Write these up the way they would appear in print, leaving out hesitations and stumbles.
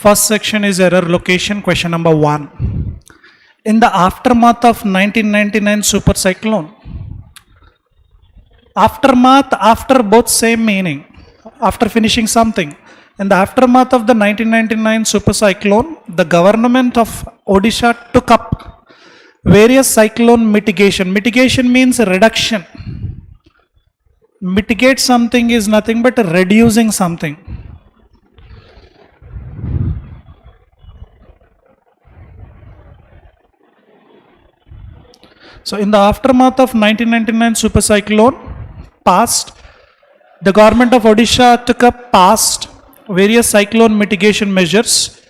First section is error location, question number 1. In the aftermath of 1999 super cyclone, aftermath, after both same meaning, after finishing something. In the aftermath of the 1999 super cyclone, the government of Odisha took up various cyclone mitigation. Mitigation means reduction. Mitigate something is nothing but reducing something. So in the aftermath of 1999 super cyclone passed, the government of Odisha took up various cyclone mitigation measures.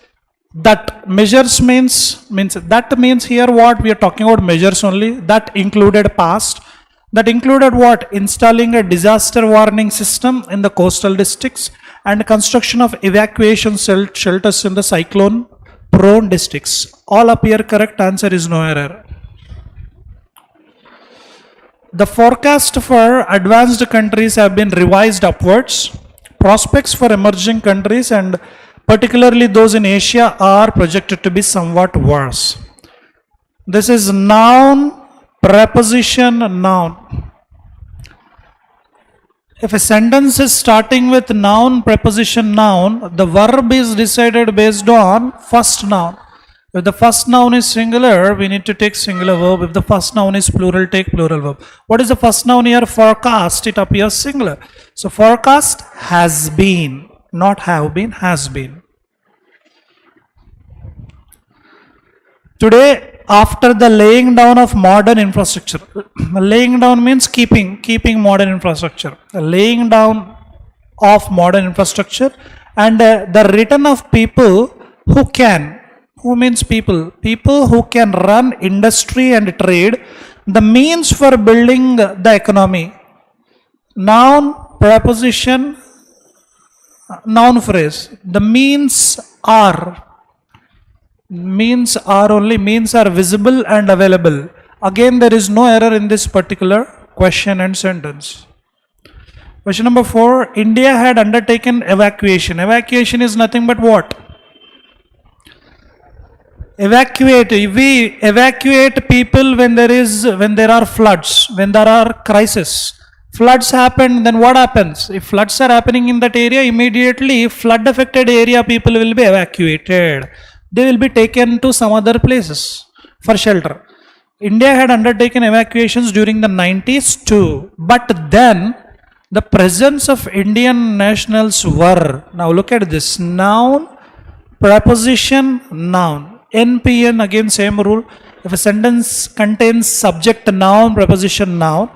That measures means that means here what we are talking about, measures only. That included that included what? Installing a disaster warning system in the coastal districts and construction of evacuation shelters in the cyclone prone districts. All appear correct, answer is no error. The forecast for advanced countries have been revised upwards. Prospects for emerging countries and particularly those in Asia are projected to be somewhat worse. This is noun, preposition, noun. If a sentence is starting with noun, preposition, noun, the verb is decided based on first noun. If the first noun is singular, we need to take singular verb. If the first noun is plural, take plural verb. What is the first noun here? Forecast, it appears singular. So forecast has been, not have been, has been. Today, after the laying down of modern infrastructure, laying down means keeping modern infrastructure. The laying down of modern infrastructure and the return of people who can. Who means people? People who can run industry and trade, the means for building the economy. Noun, preposition, noun phrase. The means are only, means are visible and available. Again, there is no error in this particular question and sentence. Question number 4, India had undertaken evacuation. Evacuation is nothing but what? Evacuate. We evacuate people when there are floods, when there are crises. Floods happen, then what happens? If floods are happening in that area, immediately flood affected area people will be evacuated. They will be taken to some other places for shelter. India had undertaken evacuations during the 90s too, but then the presence of Indian nationals were, now look at this, noun, preposition, noun. NPN, again same rule. If a sentence contains subject, noun, preposition, noun,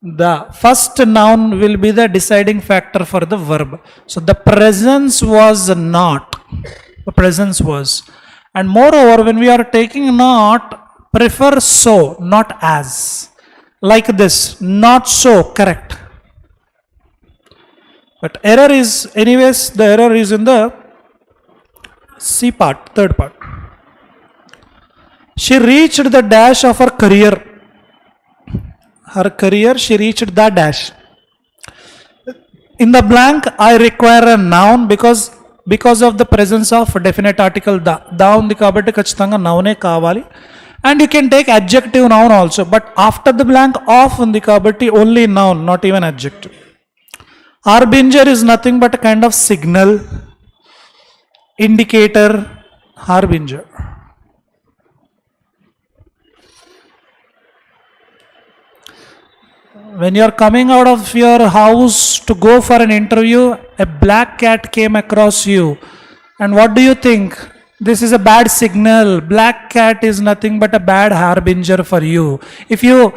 the first noun will be the deciding factor for the verb. So the presence was not. The presence was. And moreover, when we are taking not, prefer so, not as. Like this, not so, correct. But error is, anyways, the error is in the C part, third part. She reached the dash of her career. Her career, she reached the dash. In the blank, I require a noun because of the presence of definite article the. Da undi kabatti kachithanga noun kavali. And you can take adjective noun also. But after the blank, of undi kabatti only noun, not even adjective. Harbinger is nothing but a kind of signal, indicator, harbinger. When you are coming out of your house to go for an interview, a black cat came across you. And what do you think? This is a bad signal. Black cat is nothing but a bad harbinger for you. If you,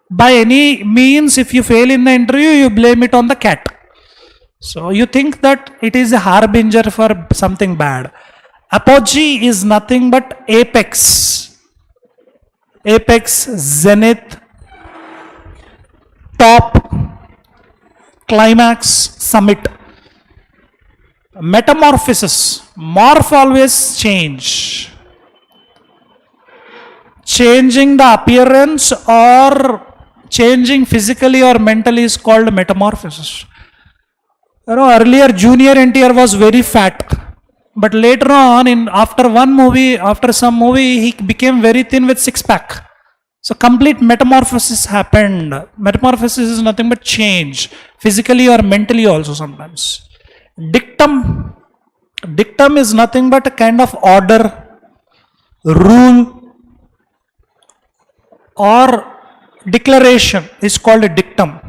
by any means, if you fail in the interview, you blame it on the cat. So you think that it is a harbinger for something bad. Apogee is nothing but apex. Apex, zenith, top, climax, summit. Metamorphosis, morph always change. Changing the appearance or changing physically or mentally is called metamorphosis. You know, earlier Junior NTR was very fat. But later on, after some movie, he became very thin with six-pack. So complete metamorphosis happened. Metamorphosis is nothing but change, physically or mentally also sometimes. Dictum is nothing but a kind of order, rule, or declaration is called a dictum.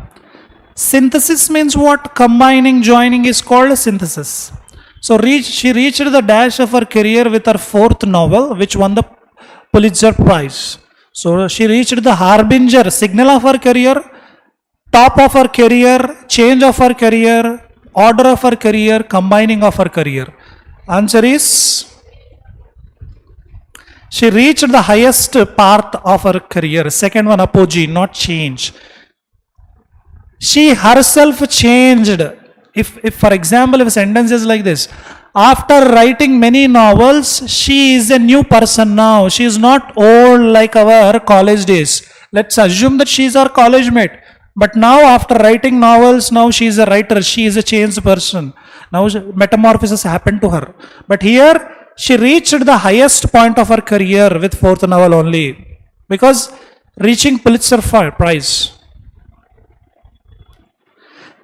Synthesis means what? Combining, joining is called a synthesis. So she reached the dash of her career with her fourth novel, which won the Pulitzer Prize. So she reached the harbinger, signal of her career, top of her career, change of her career, order of her career, combining of her career. Answer is, she reached the highest part of her career. Second one, apogee, not change. She herself changed. If for example, if a sentence is like this, after writing many novels, she is a new person now. She is not old like our college days. Let's assume that she is our college mate. But now after writing novels, now she is a writer. She is a changed person. Now metamorphosis happened to her. But here, she reached the highest point of her career with fourth novel only. Because reaching Pulitzer Prize.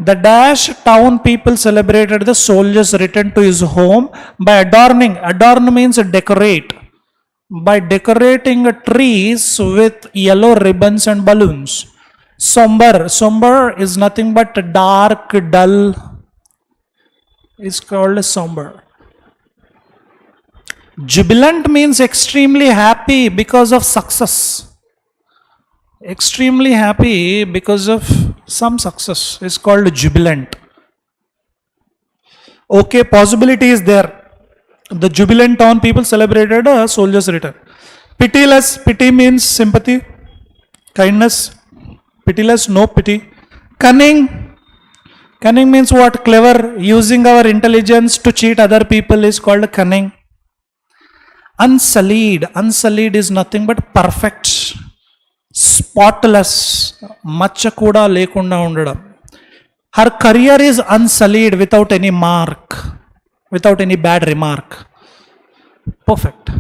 The dash town people celebrated the soldier's return to his home by adorning. Adorn means decorate. By decorating trees with yellow ribbons and balloons. Somber is nothing but dark, dull. It's called somber. Jubilant means extremely happy because of success. Extremely happy because of some success is called jubilant. Okay, possibility is there. The jubilant town people celebrated a soldier's return. Pitiless, pity means sympathy, kindness. Pitiless, no pity. Cunning means what? Clever. Using our intelligence to cheat other people is called cunning. Unsullied is nothing but perfect. Spotless, macha kuda lekunda undadam. Her career is unsullied, without any mark, without any bad remark. Perfect.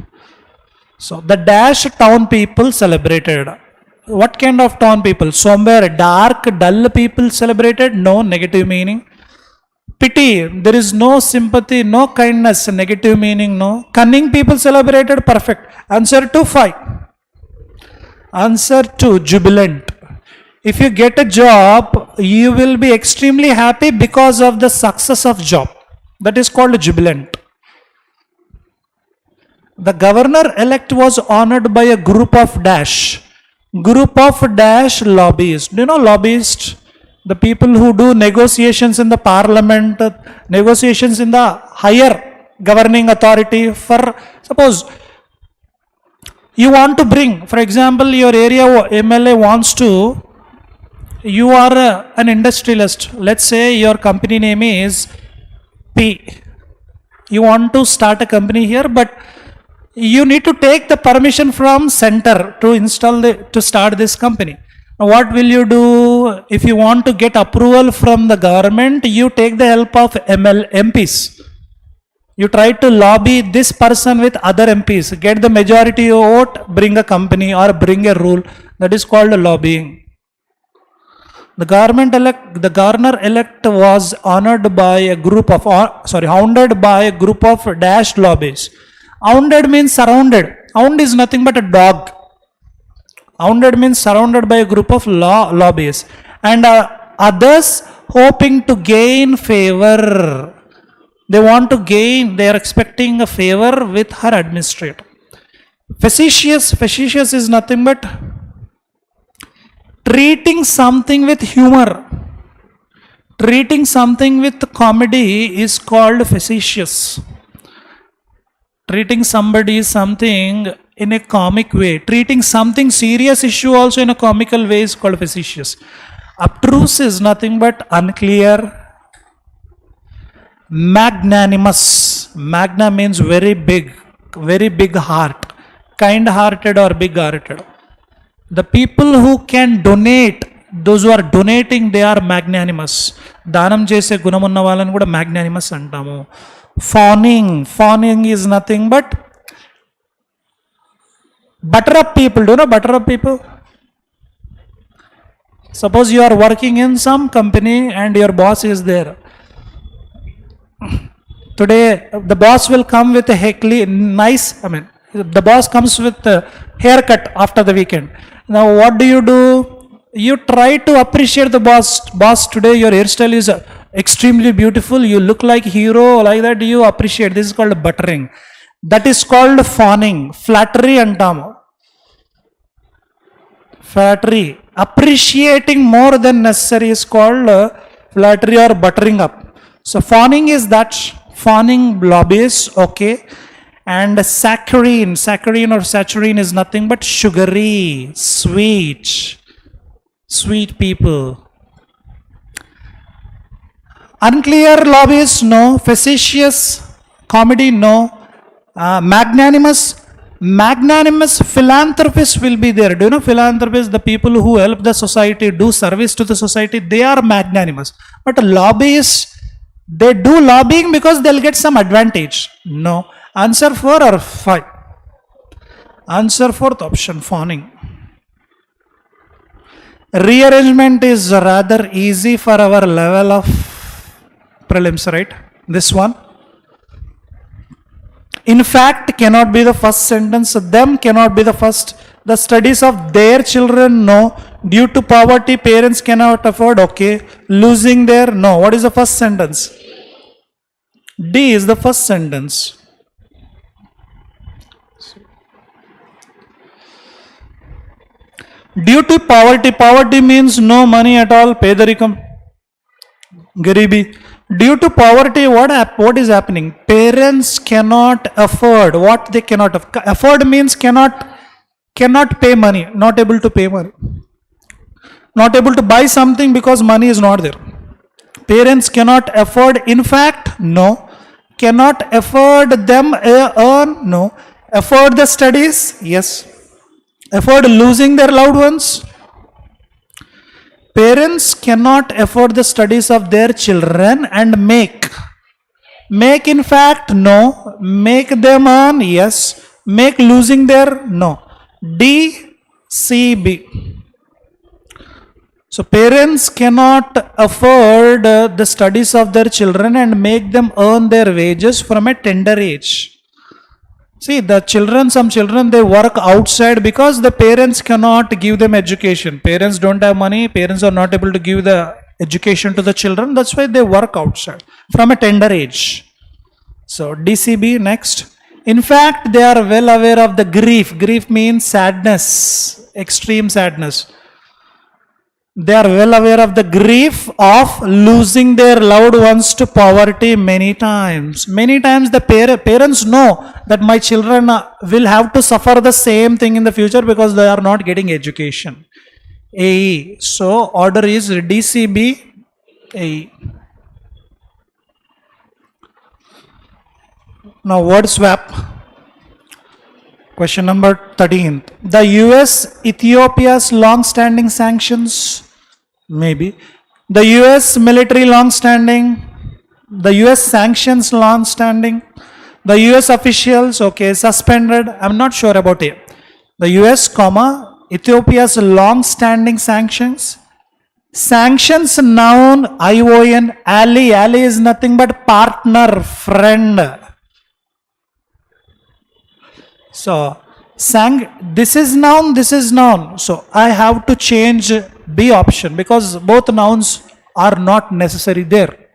So the dash town people celebrated. What kind of town people? Somber, dark, dull people celebrated? No, negative meaning. Pity, there is no sympathy, no kindness, negative meaning, no. Cunning people celebrated? Perfect. Answer to 5. Answer 2, jubilant. If you get a job, you will be extremely happy because of the success of job. That is called jubilant. The governor-elect was honored by a group of dash. Group of dash lobbyists. Do you know lobbyists? The people who do negotiations in the parliament, negotiations in the higher governing authority. For suppose you want to bring, for example, your area MLA wants to, you are an industrialist. Let's say your company name is P. You want to start a company here, but you need to take the permission from center to start this company. Now, what will you do? If you want to get approval from the government, you take the help of MPs. You try to lobby this person with other MPs, get the majority vote, bring a company or bring a rule. That is called lobbying. The governor-elect was honored by a group of, hounded by a group of dash lobbyists. Hounded means surrounded. Hound is nothing but a dog. Hounded means surrounded by a group of lobbyists. And others hoping to gain favor. They want to gain, they are expecting a favor with her administrator. Facetious is nothing but treating something with humor. Treating something with comedy is called facetious. Treating something in a comic way. Treating something serious issue also in a comical way is called facetious. Obtruse is nothing but unclear. Magnanimous. Magna means very big heart. Kind-hearted or big-hearted. The people who can donate, those who are donating, they are magnanimous. Danam chese gunamunna valani kuda magnanimous antamu. Fawning. Fawning is nothing but butter up people. Do you know butter up people? Suppose you are working in some company and your boss is there. Today, the boss will come with a the boss comes with a haircut after the weekend. Now, what do? You try to appreciate the boss. Boss, today your hairstyle is extremely beautiful. You look like hero, like that. You appreciate. This is called buttering. That is called fawning. Flattery antamu. Flattery. Appreciating more than necessary is called flattery or buttering up. So fawning is that. Fawning, lobbyists, okay. And saccharine or saccharine is nothing but sugary, sweet people. Unclear lobbyists, no. Facetious comedy, no. Magnanimous philanthropists will be there. Do you know philanthropists, the people who help the society, do service to the society, they are magnanimous. But lobbyists, they do lobbying because they'll get some advantage. No. Answer 4 or 5? Answer 4th option, fawning. Rearrangement is rather easy for our level of prelims, right? This one. In fact, cannot be the first sentence. Them cannot be the first. The studies of their children, no. Due to poverty, parents cannot afford, okay. Losing their, no. What is the first sentence? D is the first sentence. Due to poverty means no money at all, pedarikam, garibi. Due to poverty, what is happening? Parents cannot afford what they cannot afford means cannot pay money, not able to pay money. Not able to buy something because money is not there. Parents cannot afford, in fact, no. Cannot afford them earn, no. Afford the studies, yes. Afford losing their loved ones. Parents cannot afford the studies of their children and make in fact, no. Make them earn, yes. Make losing their, no. D, C, B. So parents cannot afford the studies of their children and make them earn their wages from a tender age. See, some children, they work outside because the parents cannot give them education. Parents don't have money. Parents are not able to give the education to the children. That's why they work outside from a tender age. So DCB next. In fact, they are well aware of the grief. Grief means sadness, extreme sadness. They are well aware of the grief of losing their loved ones to poverty many times. Many times the parents know that my children will have to suffer the same thing in the future because they are not getting education. AE. So order is DCB, AE. Now word swap. Question number 13. The US, Ethiopia's long-standing sanctions, maybe. The US military long-standing, the US sanctions long-standing, the US officials, okay, suspended. I'm not sure about it. The US, comma, Ethiopia's long-standing sanctions. Sanctions noun, ION, ally. Ally is nothing but partner, friend. So, this is noun. So, I have to change B option because both nouns are not necessary there.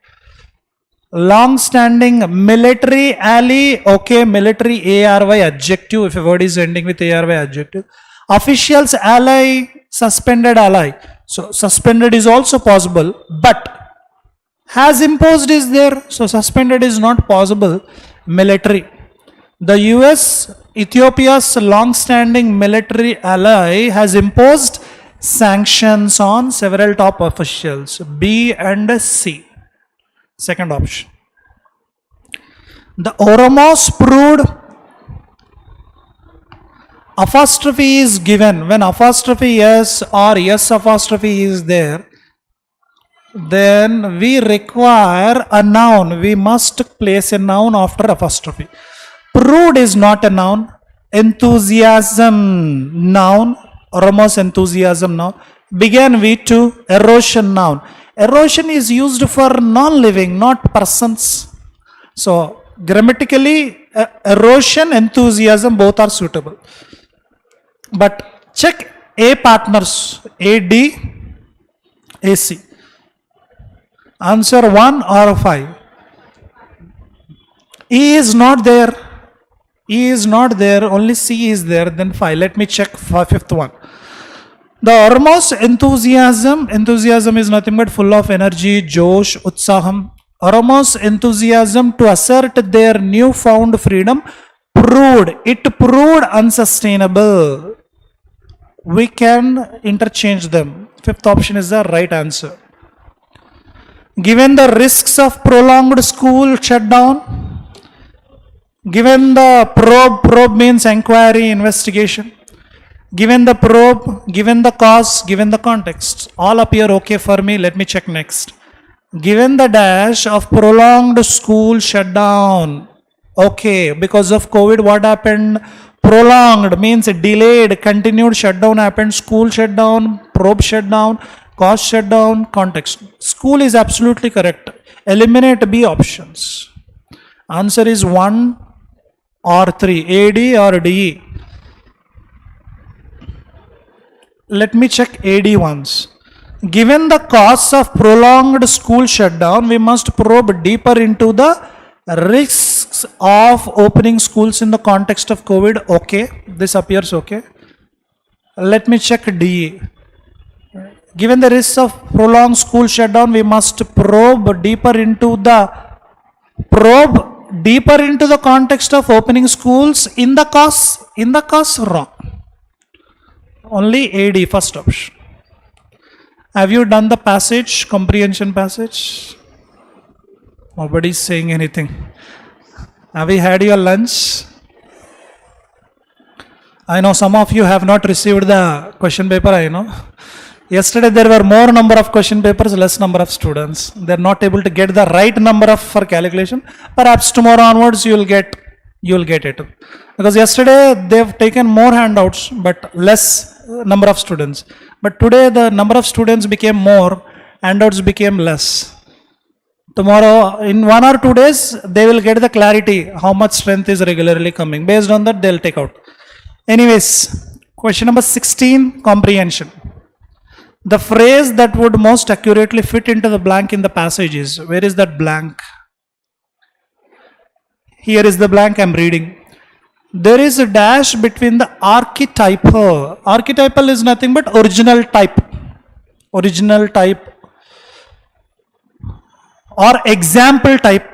Long-standing military ally, okay, military ARY adjective, if a word is ending with ARY adjective. Officials ally, suspended ally. So, suspended is also possible, but has imposed is there. So, suspended is not possible. Military. The US, Ethiopia's long-standing military ally has imposed sanctions on several top officials, B and C. Second option. The Oromos proved apostrophe is given. When apostrophe yes or yes apostrophe is there, then we require a noun. We must place a noun after apostrophe. Proved is not a noun. Enthusiasm, noun. Oromos, enthusiasm, noun. Began V2, erosion, noun. Erosion is used for non-living, not persons. So, grammatically, erosion, enthusiasm, both are suitable. But check A partners, AD, AC. Answer 1 or 5. E is not there. E is not there. Only C is there. Then 5. Let me check for fifth one. The Ormos enthusiasm. Enthusiasm is nothing but full of energy, Josh, Utsaham. Ormos enthusiasm to assert their newfound freedom proved. It proved unsustainable. We can interchange them. Fifth option is the right answer. Given the risks of prolonged school shutdown, given the probe means inquiry, investigation, given the probe, given the cause, given the context, all appear okay for me. Let me check next. Given the dash of prolonged school shutdown, okay, because of COVID, what happened? Prolonged means delayed, continued shutdown happened, school shutdown, probe shutdown, cause shutdown, context. School is absolutely correct. Eliminate B options. Answer is 1 or 3, AD or DE. Let me check AD once. Given the cause of prolonged school shutdown, we must probe deeper into the risks of opening schools in the context of COVID. Okay, this appears okay. Let me check DE. Given the risks of prolonged school shutdown, we must probe deeper into the context of opening schools in the cause wrong. Only AD, first option. Have you done the passage, comprehension passage? Nobody is saying anything. Have you had your lunch? I know some of you have not received the question paper, I know. Yesterday there were more number of question papers, less number of students. They are not able to get the right number for calculation. Perhaps tomorrow onwards you will get it. Because yesterday they have taken more handouts but less number of students. But today the number of students became more, handouts became less. Tomorrow, in 1 or 2 days, they will get the clarity how much strength is regularly coming. Based on that, they will take out. Anyways, question number 16, comprehension. The phrase that would most accurately fit into the blank in the passage is, where is that blank? Here is the blank I am reading. There is a dash between the archetypal. Archetypal is nothing but original type. Original type or example type.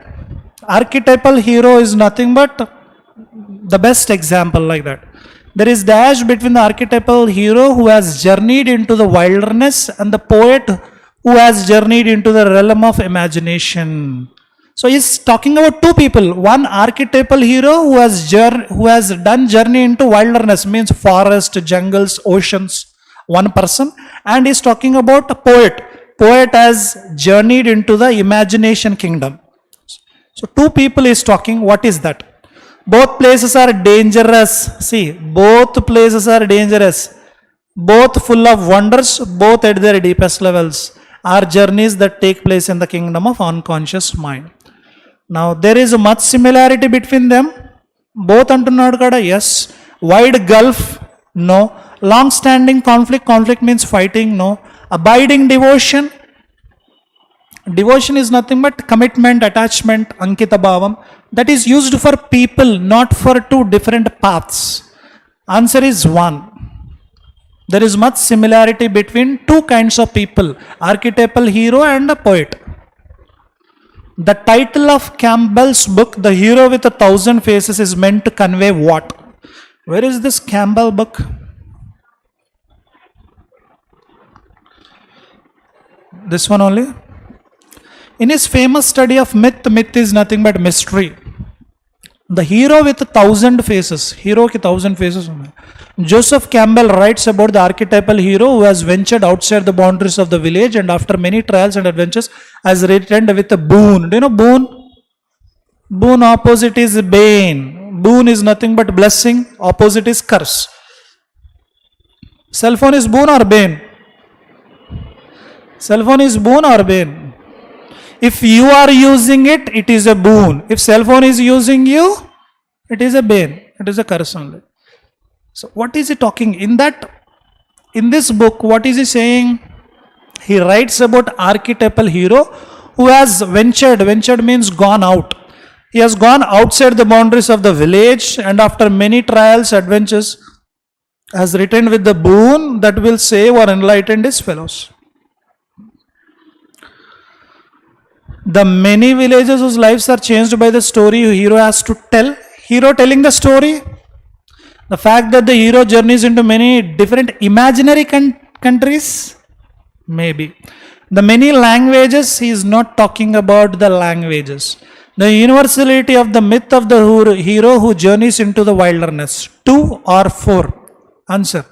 Archetypal hero is nothing but the best example, like that. There is dash between the archetypal hero who has journeyed into the wilderness and the poet who has journeyed into the realm of imagination. So he's talking about two people. One archetypal hero who has done journey into wilderness, means forest, jungles, oceans, one person. And he's talking about a poet. Poet has journeyed into the imagination kingdom. So two people is talking. What is that? Both places are dangerous. See, both places are dangerous. Both full of wonders, both at their deepest levels, are journeys that take place in the kingdom of unconscious mind. Now, there is much similarity between them. Both antunnadu kada, yes. Wide gulf, no. Long-standing conflict, conflict means fighting, no. Abiding devotion, devotion is nothing but commitment, attachment, ankita bhavam. That is used for people, not for two different paths. Answer is 1. There is much similarity between two kinds of people, archetypal hero and a poet. The title of Campbell's book, The Hero with 1,000 Faces, is meant to convey what? Where is this Campbell book? This one only? In his famous study of myth, myth is nothing but mystery. The hero with 1,000 faces. Hero ki 1,000 faces. Joseph Campbell writes about the archetypal hero who has ventured outside the boundaries of the village and after many trials and adventures has returned with a boon. Do you know boon? Boon opposite is bane. Boon is nothing but blessing. Opposite is curse. Cell phone is boon or bane? Cell phone is boon or bane? If you are using it, it is a boon. If cell phone is using you, it is a bane. It is a curse only. So what is he talking? In this book, what is he saying? He writes about archetypal hero who has ventured. Ventured means gone out. He has gone outside the boundaries of the village and after many trials, adventures, has returned with the boon that will save or enlighten his fellows. The many villagers whose lives are changed by the story hero has to tell. Hero telling the story. The fact that the hero journeys into many different imaginary countries. Maybe. The many languages, he is not talking about the languages. The universality of the myth of the hero who journeys into the wilderness. 2 or 4? Answer.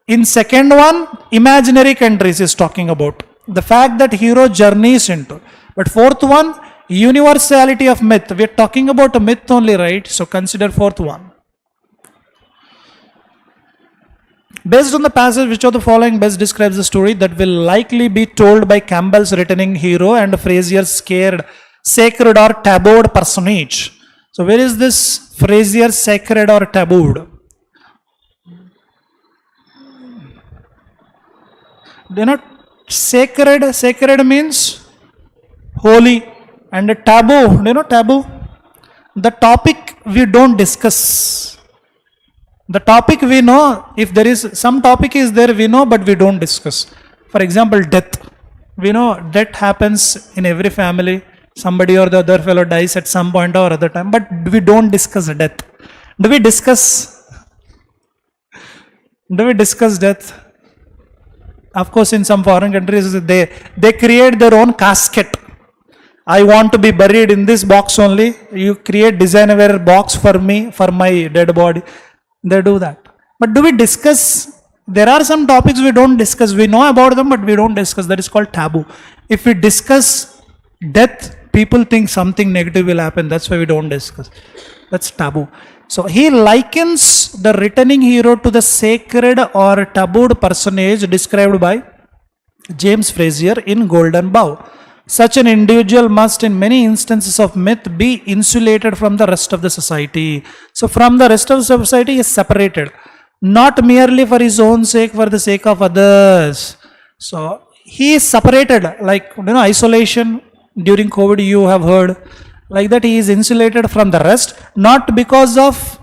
In second one, imaginary countries is talking about. The fact that hero journeys into. But fourth one, universality of myth. We are talking about a myth only, right? So consider fourth one. Based on the passage, which of the following best describes the story that will likely be told by Campbell's returning hero and Frazier's sacred or tabooed personage? So where is this Frazier sacred or tabooed? Do you know sacred means holy and a taboo? Do you know taboo? The topic we don't discuss. The topic we know, if there is some topic is there, we know, but we don't discuss. For example, death. We know death happens in every family. Somebody or the other fellow dies at some point or other time, but we don't discuss death. Do we discuss death? Of course, in some foreign countries, they create their own casket. I want to be buried in this box only. You create designer box for me, for my dead body. They do that. But do we discuss? There are some topics we don't discuss. We know about them, but we don't discuss. That is called taboo. If we discuss death, people think something negative will happen. That's why we don't discuss. That's taboo. So he likens the returning hero to the sacred or tabooed personage described by James Frazier in Golden Bough. Such an individual must, in many instances of myth, be insulated from the rest of the society. So from the rest of the society, he is separated. Not merely for his own sake, for the sake of others. So he is separated, like isolation during COVID you have heard. Like that, he is insulated from the rest, not because of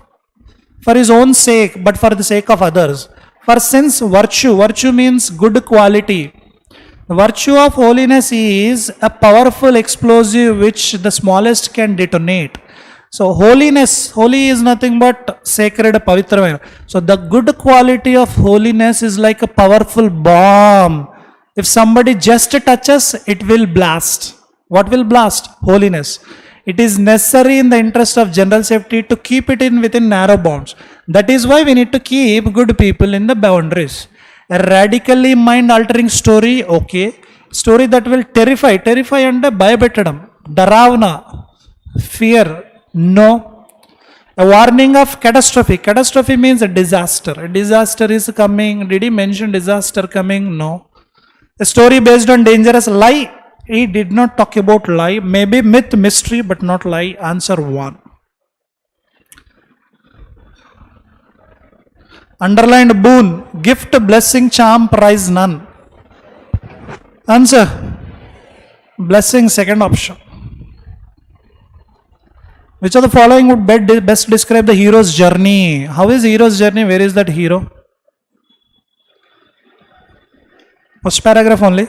for his own sake, but for the sake of others. For since virtue means good quality. The virtue of holiness is a powerful explosive which the smallest can detonate. So holy is nothing but sacred, pavitra. So the good quality of holiness is like a powerful bomb. If somebody just touches, it will blast. What will blast? Holiness. It is necessary in the interest of general safety to keep it within narrow bounds. That is why we need to keep good people in the boundaries. A radically mind-altering story, okay. Story that will terrify and bhayapettadam, daravna, fear, no. A warning of catastrophe. Catastrophe means a disaster. A disaster is coming. Did he mention disaster coming? No. A story based on dangerous lie. He did not talk about lie. Maybe myth, mystery, but not lie. Answer 1. Underlined boon. Gift, blessing, charm, prize, none. Answer. Blessing, second option. Which of the following would best describe the hero's journey? How is hero's journey? Where is that hero? First paragraph only.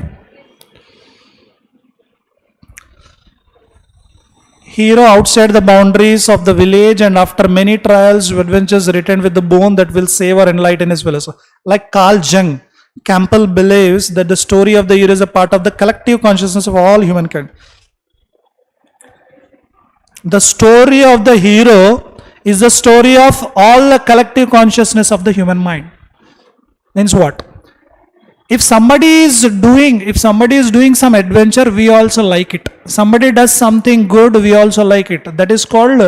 Hero outside the boundaries of the village and after many trials, adventures returned with the boon that will save or enlighten his fellows. Like Carl Jung, Campbell believes that the story of the hero is a part of the collective consciousness of all humankind. The story of the hero is the story of all the collective consciousness of the human mind. Means what? If somebody is doing some adventure, we also like it. Somebody does something good, we also like it. That is called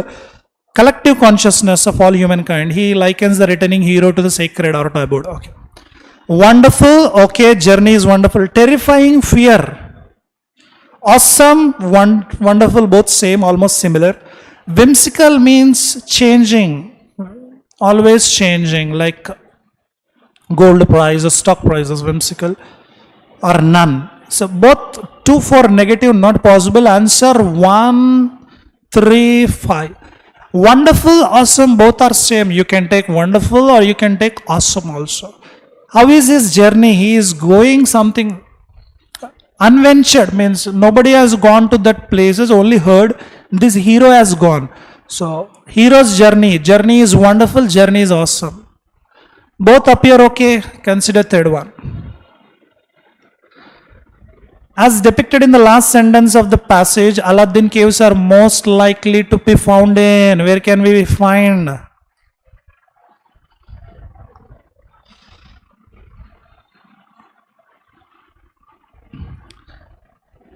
collective consciousness of all humankind. He likens the returning hero to the sacred or to abode. Okay. Wonderful, okay, journey is wonderful. Terrifying, fear. Awesome, wonderful, both same, almost similar. Whimsical means changing, always changing, like gold price or stock prices, whimsical or none. So both 2, 4 negative, not possible. Answer 1, 3, 5. Wonderful, awesome, both are same. You can take wonderful or you can take awesome also. How is his journey? He is going something unventured, means nobody has gone to that places, only heard. This hero has gone. So hero's journey is wonderful, journey is awesome. Both appear okay. Consider third one. As depicted in the last sentence of the passage, Aladdin caves are most likely to be found in. Where can we find?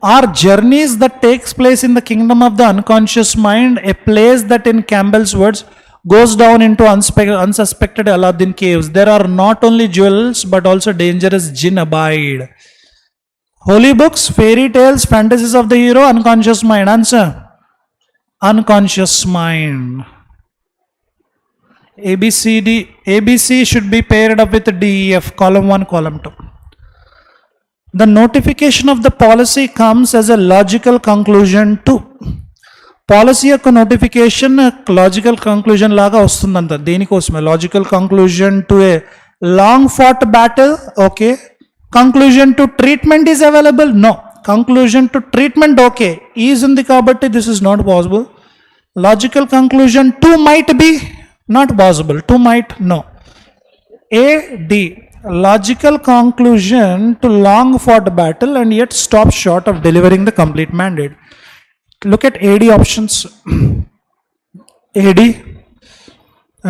Are journeys that takes place in the kingdom of the unconscious mind, a place that in Campbell's words goes down into unsuspected Aladdin caves. There are not only jewels but also dangerous jinn abide. Holy books, fairy tales, fantasies of the hero, unconscious mind. Answer. Unconscious mind. ABC should be paired up with DEF, column 1, column 2. The notification of the policy comes as a logical conclusion to. Policy యొక్క notification logical conclusion లాగా వస్తుందంట. దేనికోసమే? Logical conclusion to a long fought battle. Okay. Conclusion to treatment is available? No. Conclusion to treatment okay is ఉంది కాబట్టి this is not possible. Logical conclusion to might be not possible. To might no. AD, logical conclusion to long fought battle and yet stop short of delivering the complete mandate. Look at AD options. AD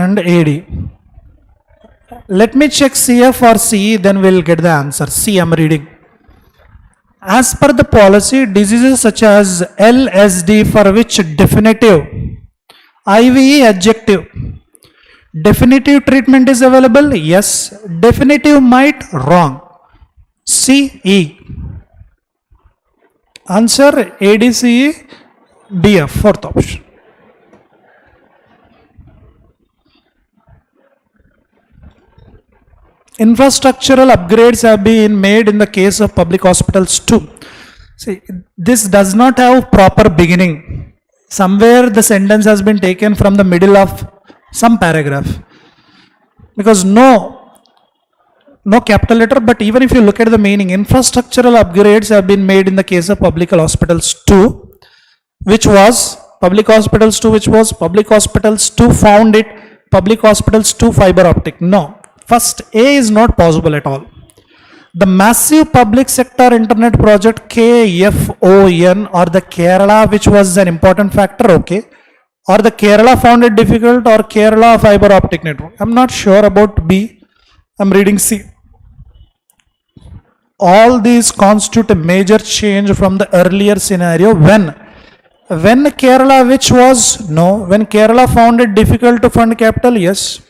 and AD. Let me check CF or CE, then we'll get the answer. C, I'm reading. As per the policy, diseases such as LSD, for which definitive, IVE adjective, definitive treatment is available? Yes. Definitive might, wrong. CE. Answer ADCE, DF, fourth option. Infrastructural upgrades have been made in the case of public hospitals too. See, this does not have proper beginning. Somewhere the sentence has been taken from the middle of some paragraph, because no capital letter, but even if you look at the meaning, infrastructural upgrades have been made in the case of public hospitals 2, which was public hospitals 2 found it, public hospitals 2 fiber optic. No, first A is not possible at all. The massive public sector internet project KFON, or the Kerala, which was an important factor, okay, or the Kerala found it difficult, or Kerala fiber optic network. I'm not sure about B. I'm reading C. All these constitute a major change from the earlier scenario when Kerala, which was no, when Kerala found it difficult to fund capital, yes.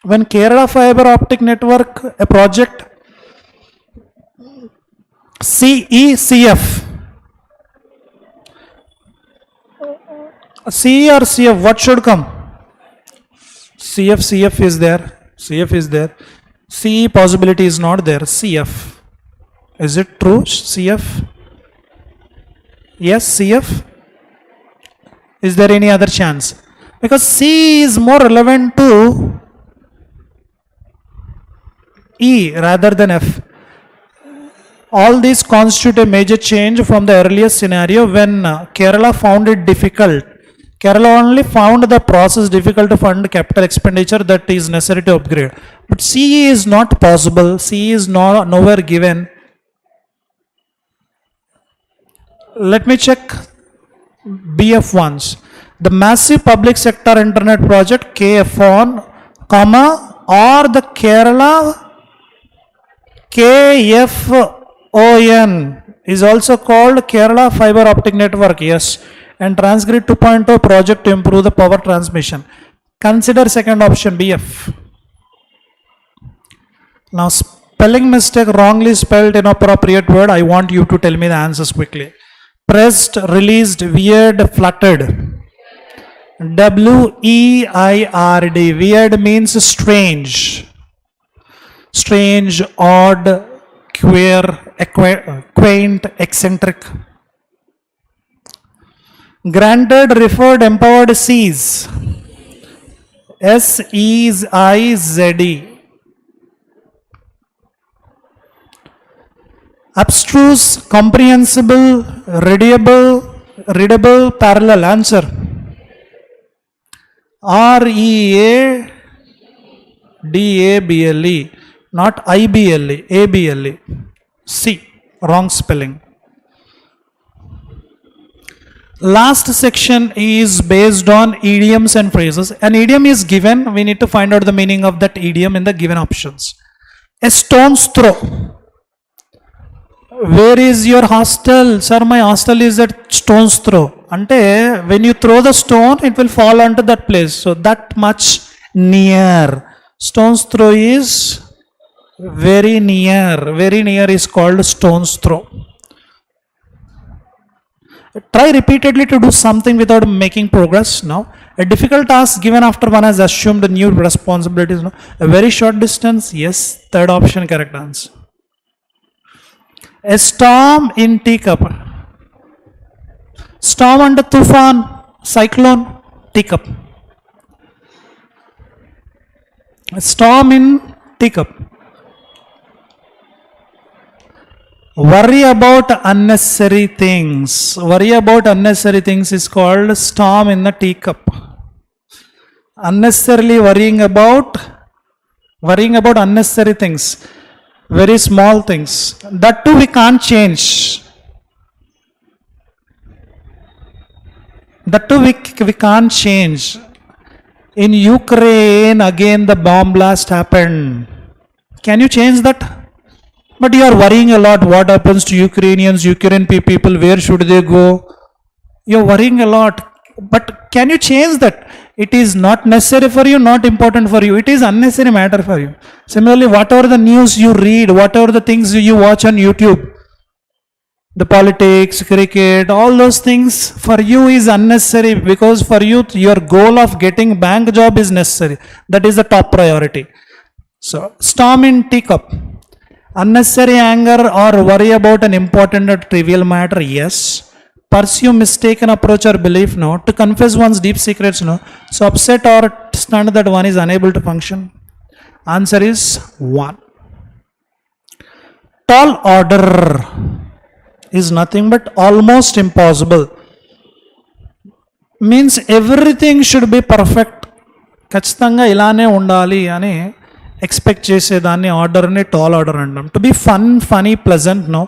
When Kerala fiber optic network, a project, CECF. CE or CF, what should come? CF is there. CF is there. CE possibility is not there. CF. Is it true? CF? Yes, CF. Is there any other chance? Because C is more relevant to E rather than F. All these constitute a major change from the earlier scenario when Kerala found it difficult. Kerala only found the process difficult to fund capital expenditure that is necessary to upgrade. But CE is not possible. CE is nowhere given. Let me check BF once. The massive public sector internet project KF1, comma, or the Kerala KFON is also called Kerala Fiber Optic Network, yes, and Transgrid 2.0 project to improve the power transmission. Consider second option BF. Now spelling mistake, wrongly spelled inappropriate word. I want you to tell me the answers quickly. Pressed, released, weird, fluttered. W-E-I-R-D. Weird means strange. Strange, odd, queer, quaint, eccentric. Granted, referred, empowered, seized. S-E-I-Z-E. Abstruse, comprehensible, readable, parallel. Answer. R-E-A-D-A-B-L-E. Not I-B-L-E, A-B-L-E. C. Wrong spelling. Last section is based on idioms and phrases. An idiom is given. We need to find out the meaning of that idiom in the given options. A stone's throw. Where is your hostel? Sir, my hostel is at stone's throw. Ante, when you throw the stone, it will fall onto that place. So that much near. Stone's throw is very near. Very near is called stone's throw. Try repeatedly to do something without making progress. Now, a difficult task given after one has assumed new responsibilities. No? A very short distance. Yes, third option correct answer. A storm in teacup. Storm under tufan, cyclone, teacup. A storm in teacup. Worry about unnecessary things. Worry about unnecessary things is called storm in the teacup. Unnecessarily worrying about unnecessary things. Very small things. That too we can't change. That too we can't change. In Ukraine, again the bomb blast happened. Can you change that? But you are worrying a lot. What happens to Ukrainians, Ukrainian people, where should they go? You are worrying a lot. But can you change that? It is not necessary for you, not important for you. It is unnecessary matter for you. Similarly, whatever the news you read, whatever the things you watch on YouTube, the politics, cricket, all those things for you is unnecessary, because for you, your goal of getting bank job is necessary. That is the top priority. So, storm in teacup. Unnecessary anger or worry about an important or trivial matter, yes. Pursue mistaken approach or belief, no. To confess one's deep secrets, no. So upset or stunned that one is unable to function. Answer is 1. Tall order is nothing but almost impossible. Means everything should be perfect. Kachitanga ilane undali ani expect చేసేదాన్ని order ని tall order అంటాం. To be funny, pleasant, no.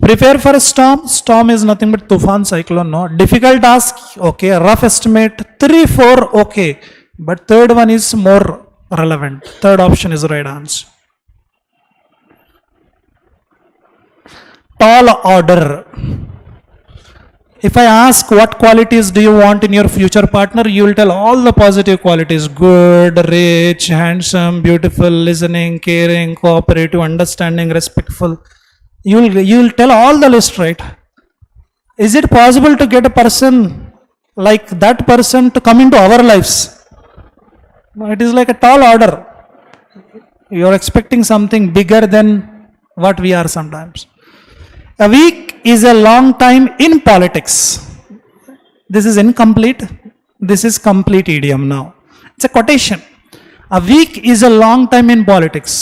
Prepare for a storm. Storm is nothing but tufan, cyclone, no. Difficult task, okay. Rough estimate, 3, 4, okay. But third one is more relevant. Third option is the right answer. Tall order. If I ask what qualities do you want in your future partner, you will tell all the positive qualities. Good, rich, handsome, beautiful, listening, caring, cooperative, understanding, respectful. You will tell all the list, right? Is it possible to get a person like that person to come into our lives? No, it is like a tall order. You are expecting something bigger than what we are sometimes. A week is a long time in politics. This is incomplete. This is complete idiom now. It's a quotation. A week is a long time in politics.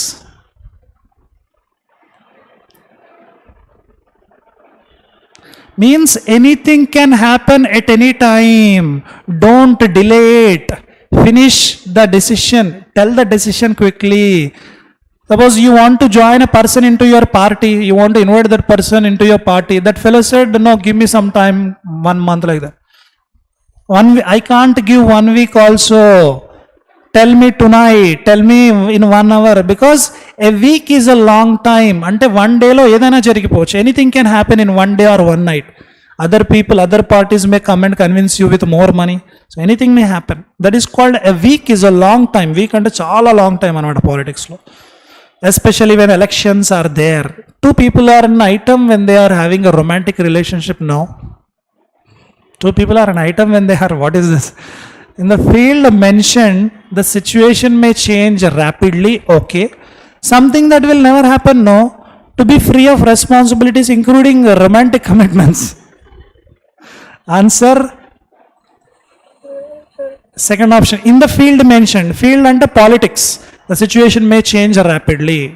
Means anything can happen at any time. Don't delay it. Finish the decision. Tell the decision quickly. Suppose you want to join a person into your party, you want to invite that person into your party. That fellow said, no, give me some time, 1 month, like that. I can't give 1 week also. Tell me tonight, tell me in 1 hour, because a week is a long time. Ante 1 day lo edaina jarigipochu. Anything can happen in 1 day or 1 night. Other people, other parties may come and convince you with more money. So anything may happen. That is called a week is a long time. Week ante chaala long time anamata politics lo. Especially when elections are there. Two people are an item when they are having a romantic relationship, no. Two people are an item when they are, what is this? In the field mentioned, the situation may change rapidly, okay. Something that will never happen, no. To be free of responsibilities, including romantic commitments. Answer, second option. In the field mentioned, field under politics, the situation may change rapidly.